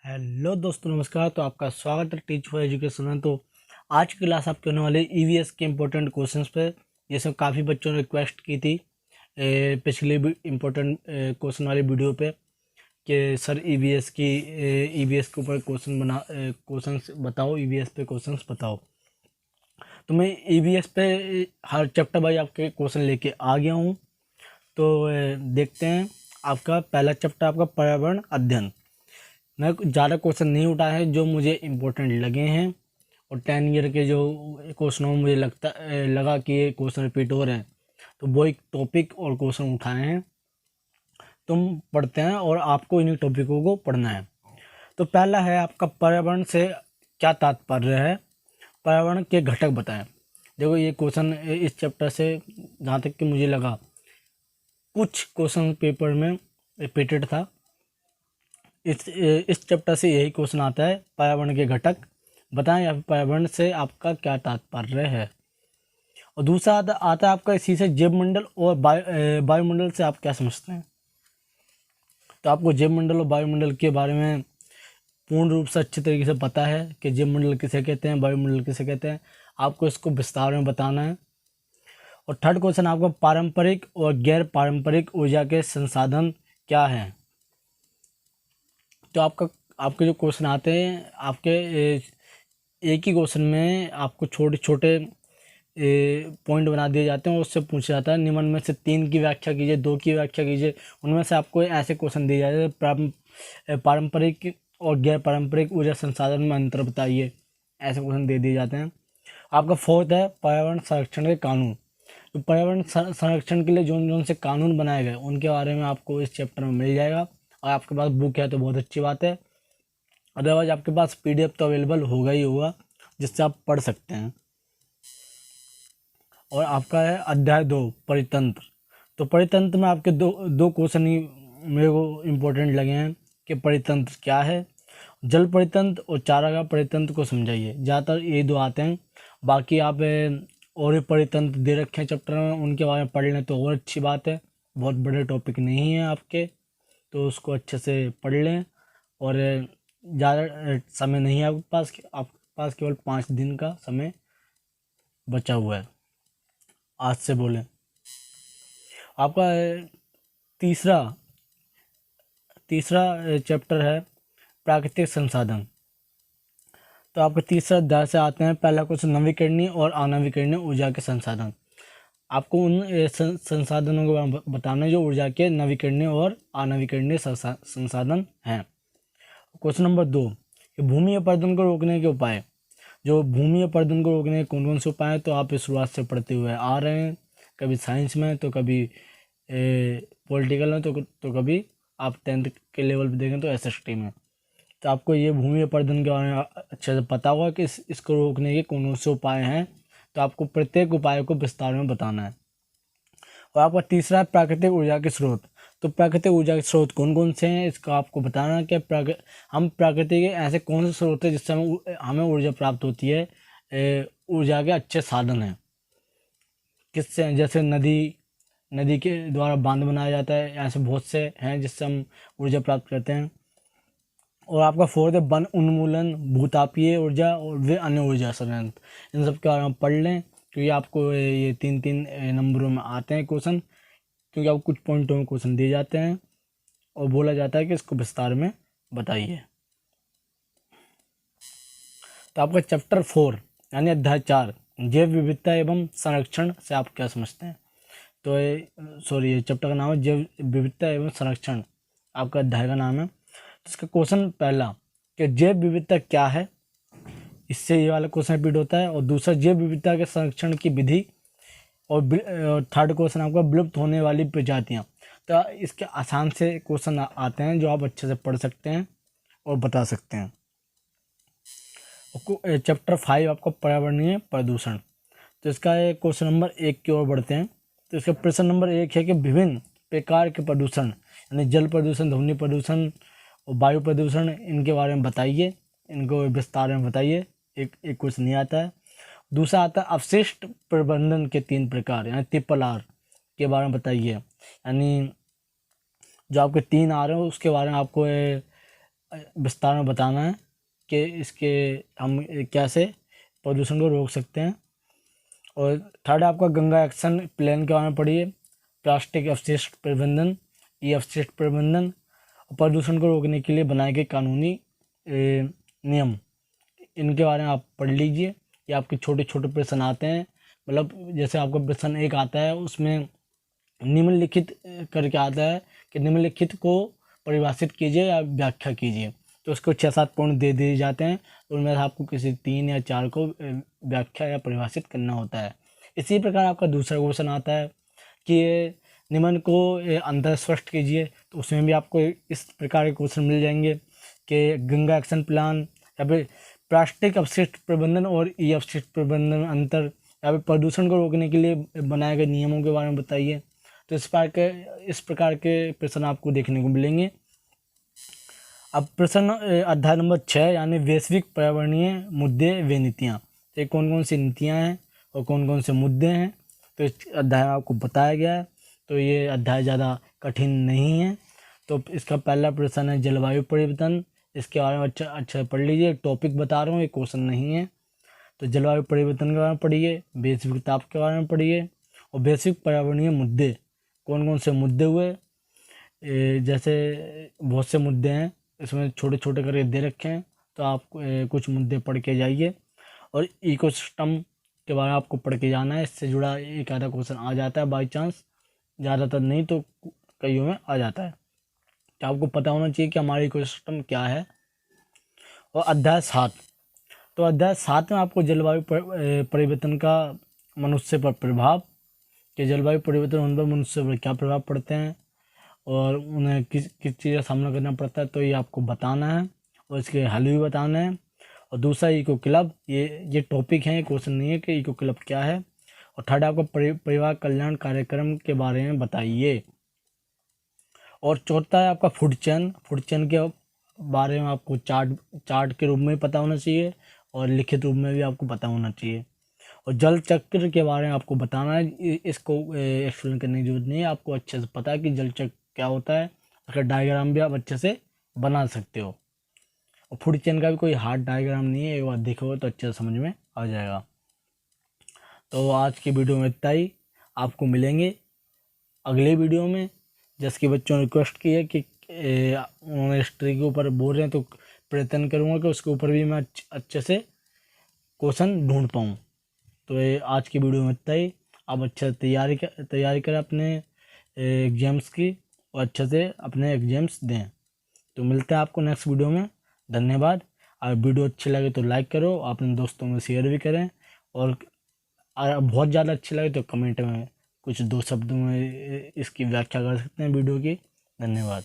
Hello दोस्तों, नमस्कार। तो आपका स्वागत है टीच फॉर एजुकेशन में। तो आज की क्लास आपके होने वाली ईवीएस के इम्पोर्टेंट क्वेश्चंस पे। ये सब काफ़ी बच्चों ने रिक्वेस्ट की थी पिछले इम्पोर्टेंट क्वेश्चन वाली वीडियो पे कि सर ईवीएस के ऊपर क्वेश्चंस बताओ, ईवीएस पे क्वेश्चंस बताओ। तो मैं ईवीएस पे हर चैप्टर वाइज आपके क्वेश्चन लेके आ गया हूँ। तो देखते हैं। आपका पहला चैप्टर आपका पर्यावरण अध्ययन। मैं ज़्यादा क्वेश्चन नहीं उठाए हैं जो मुझे इम्पोर्टेंट लगे हैं, और 10 ईयर के जो क्वेश्चनों में मुझे लगा कि ये क्वेश्चन रिपीट हो रहे हैं, तो वो एक टॉपिक और क्वेश्चन उठाए हैं। तुम पढ़ते हैं और आपको इन्हीं टॉपिकों को पढ़ना है। तो पहला है आपका पर्यावरण से क्या तात्पर्य है, पर्यावरण के घटक बताएं। देखो, ये क्वेश्चन इस चैप्टर से जहाँ तक कि मुझे लगा कुछ क्वेश्चन पेपर में रिपीटेड था। इस चैप्टर से यही क्वेश्चन आता है, पर्यावरण के घटक बताएं या फिर पर्यावरण से आपका क्या तात्पर्य है। और दूसरा आता है आपका इसी से जैव मंडल और वायुमंडल से आप क्या समझते हैं। तो आपको जैव मंडल और वायुमंडल के बारे में पूर्ण रूप से अच्छे तरीके से पता है कि जैव मंडल किसे कहते हैं, वायुमंडल किसे कहते हैं। आपको इसको विस्तार में बताना है। और थर्ड क्वेश्चन आपका पारंपरिक और गैर पारंपरिक ऊर्जा के संसाधन क्या हैं। तो आपके जो क्वेश्चन आते हैं, आपके एक ही क्वेश्चन में आपको छोटे छोटे पॉइंट बना दिए जाते हैं और उससे पूछा जाता है निम्न में से 3 की व्याख्या कीजिए, 2 की व्याख्या कीजिए। उनमें से आपको ऐसे क्वेश्चन दिए जाते हैं, पारंपरिक और गैर पारंपरिक ऊर्जा संसाधन में अंतर बताइए, ऐसे क्वेश्चन दे दिए जाते हैं। आपका फोर्थ है पर्यावरण संरक्षण के कानून। तो पर्यावरण संरक्षण के लिए जोन से कानून बनाए गए उनके बारे में आपको इस चैप्टर में मिल जाएगा। और आपके पास बुक है तो बहुत अच्छी बात है, अदरवाइज आपके पास पीडीएफ तो अवेलेबल होगा ही होगा जिससे आप पढ़ सकते हैं। और आपका है अध्याय 2 परितंत्र। तो परितंत्र में आपके दो क्वेश्चन ही मेरे को इम्पोर्टेंट लगे हैं कि परितंत्र क्या है। जल परितंत्र और चारागाह परितंत्र को समझाइए। ज़्यादातर ये दो आते हैं, बाकी आप और भी परितंत्र दे रखे हैं चैप्टर में, उनके बारे में पढ़ लें तो और अच्छी बात है। बहुत बड़े टॉपिक नहीं है आपके, तो उसको अच्छे से पढ़ लें। और ज़्यादा समय नहीं है आपके पास केवल 5 दिन का समय बचा हुआ है आज से बोलें। आपका तीसरा चैप्टर है प्राकृतिक संसाधन। तो आपका तीसरा अध्याय से आते हैं। पहला क्वेश्चन नवीकरणीय और अनवीकरणीय ऊर्जा के संसाधन। आपको उन संसाधनों के बारे में बताना है जो ऊर्जा के नवीकरणीय और अनवीकरणीय संसाधन हैं। क्वेश्चन नंबर 2 कि भूमि अपरदन को रोकने के उपाय। जो भूमि अपरदन को रोकने के कौन कौन से उपाय हैं, तो आप इस शुरुआत से पढ़ते हुए आ रहे हैं, कभी साइंस में तो कभी पॉलिटिकल में तो कभी आप 10th के लेवल पे देखें तो एसएसटी में। तो आपको ये भूमि अपरदन के बारे में अच्छे से पता होगा कि इसको रोकने के कौन से उपाय हैं। तो आपको प्रत्येक उपाय को विस्तार में बताना है। और आपका तीसरा है प्राकृतिक ऊर्जा के स्रोत। तो प्राकृतिक ऊर्जा के स्रोत कौन कौन से हैं इसका आपको बताना है कि हम प्रकृति के ऐसे कौन से स्रोत हैं जिससे हमें ऊर्जा प्राप्त होती है। ऊर्जा के अच्छे साधन हैं किससे, जैसे नदी के द्वारा बांध बनाया जाता है, ऐसे बहुत से हैं जिससे हम ऊर्जा प्राप्त करते हैं। और आपका फोर्थ है वन उन्मूलन, भूतापीय ऊर्जा और वे अन्य ऊर्जा संयंत्र। इन सब के बारे में पढ़ लें क्योंकि आपको ये 3 नंबरों में आते हैं क्वेश्चन, क्योंकि आपको कुछ पॉइंटों में क्वेश्चन दिए जाते हैं और बोला जाता है कि इसको विस्तार में बताइए। तो आपका चैप्टर 4 यानी अध्याय 4 जैव विविधता एवं संरक्षण से आप क्या समझते हैं। तो ये चैप्टर का नाम है जैव विविधता एवं संरक्षण, आपका अध्याय का नाम है। तो इसका क्वेश्चन पहला कि जैव विविधता क्या है, इससे ये वाला क्वेश्चन रिपीट होता है। और दूसरा जैव विविधता के संरक्षण की विधि। और थर्ड क्वेश्चन आपका विलुप्त होने वाली प्रजातियाँ। तो इसके आसान से क्वेश्चन आते हैं जो आप अच्छे से पढ़ सकते हैं और बता सकते हैं। चैप्टर 5 आपका पर्यावरणीय प्रदूषण। तो इसका क्वेश्चन नंबर 1 की ओर बढ़ते हैं। तो इसका प्रश्न नंबर 1 है कि विभिन्न प्रकार के प्रदूषण यानी जल प्रदूषण, ध्वनि प्रदूषण और वायु प्रदूषण, इनके बारे में बताइए, इनको विस्तार में बताइए। एक क्वेश्चन नहीं आता है। दूसरा आता है अपशिष्ट प्रबंधन के 3 प्रकार यानी ट्रिपल आर के बारे में बताइए। यानी जो आपके 3 आ रहे हो उसके बारे में आपको विस्तार में बताना है कि इसके हम कैसे प्रदूषण को रोक सकते हैं। और थर्ड आपका गंगा एक्शन प्लान के बारे में पढ़िए, प्लास्टिक अपशिष्ट प्रबंधन, ई अपशिष्ट प्रबंधन, प्रदूषण को रोकने के लिए बनाए गए कानूनी नियम, इनके बारे में आप पढ़ लीजिए। ये आपके छोटे छोटे प्रश्न आते हैं, मतलब जैसे आपका प्रश्न एक आता है उसमें निम्नलिखित करके आता है कि निम्नलिखित को परिभाषित कीजिए या व्याख्या कीजिए, तो उसको 6-7 पॉइंट दे दिए जाते हैं, उनमें से आपको किसी 3 या 4 को व्याख्या या परिभाषित करना होता है। इसी प्रकार आपका दूसरा क्वेश्चन आता है कि निम्न को अंतर स्पष्ट कीजिए, तो उसमें भी आपको इस प्रकार के क्वेश्चन मिल जाएंगे कि गंगा एक्शन प्लान, या फिर प्लास्टिक अपशिष्ट प्रबंधन और ई अपशिष्ट प्रबंधन अंतर, या फिर प्रदूषण को रोकने के लिए बनाए गए नियमों के बारे में बताइए। तो इस प्रकार के प्रश्न आपको देखने को मिलेंगे। अब प्रश्न अध्याय नंबर 6 यानी वैश्विक पर्यावरणीय मुद्दे व नीतियाँ, तो कौन कौन सी नीतियाँ हैं और कौन कौन से मुद्दे हैं, तो इस अध्याय में आपको बताया गया है। तो ये अध्याय ज़्यादा कठिन नहीं है। तो इसका पहला प्रश्न है जलवायु परिवर्तन, इसके बारे में अच्छा पढ़ लीजिए, टॉपिक बता रहा हूँ, ये क्वेश्चन नहीं है। तो जलवायु परिवर्तन के बारे में पढ़िए, वैश्विक ताप के बारे में पढ़िए, और वैश्विक पर्यावरणीय मुद्दे कौन कौन से मुद्दे हुए, जैसे बहुत से मुद्दे हैं, इसमें छोटे छोटे करके दे रखे हैं, तो आप कुछ मुद्दे पढ़ के जाइए। और इकोसिस्टम के बारे में आपको पढ़ के जाना है, इससे जुड़ा एक आधा क्वेश्चन आ जाता है बाई चांस, ज़्यादातर नहीं तो कईयों में आ जाता है। तो आपको पता होना चाहिए कि हमारा इकोसिस्टम क्या है। और अध्याय 7, तो अध्याय 7 में आपको जलवायु परिवर्तन का मनुष्य पर प्रभाव, कि जलवायु परिवर्तन उन पर मनुष्य पर क्या प्रभाव पड़ते हैं और उन्हें किस किस चीज़ का सामना करना पड़ता है, तो ये आपको बताना है और इसके हल भी बताना है। और दूसरा इको क्लब, ये टॉपिक है, ये क्वेश्चन नहीं है कि इको क्लब क्या है। और थर्ड आपको परिवार कल्याण कार्यक्रम के बारे में बताइए। और चौथा है आपका फूड चेन के बारे में आपको चार्ट के रूप में पता होना चाहिए और लिखित रूप में भी आपको पता होना चाहिए। और जल चक्र के बारे में आपको बताना है, इसको एक्सप्लेन करने की जरूरत नहीं है, आपको अच्छे से पता है कि जल चक्र क्या होता है, उसका डायग्राम भी आप अच्छे से बना सकते हो। और फूड चेन का भी कोई हार्ड डायग्राम नहीं है, एक बार देखोगे तो अच्छे से समझ में आ जाएगा। तो आज की वीडियो में इतना ही, आपको मिलेंगे अगले वीडियो में। जैसे कि बच्चों ने रिक्वेस्ट की है कि उन्होंने हिस्ट्री के ऊपर बोल रहे हैं, तो प्रयत्न करूँगा कि उसके ऊपर भी मैं अच्छे से क्वेश्चन ढूंढ पाऊँ। तो ये आज की वीडियो में इतना ही। आप अच्छे से तैयारी करें अपने एग्जाम्स की, और अच्छे से अपने एग्जाम्स दें। तो मिलते हैं आपको नेक्स्ट वीडियो में। धन्यवाद। अगर वीडियो अच्छी लगे तो लाइक करो, अपने दोस्तों में शेयर भी करें, और अगर बहुत ज़्यादा अच्छी लगे तो कमेंट में कुछ 2 शब्दों में इसकी व्याख्या कर सकते हैं वीडियो की। धन्यवाद।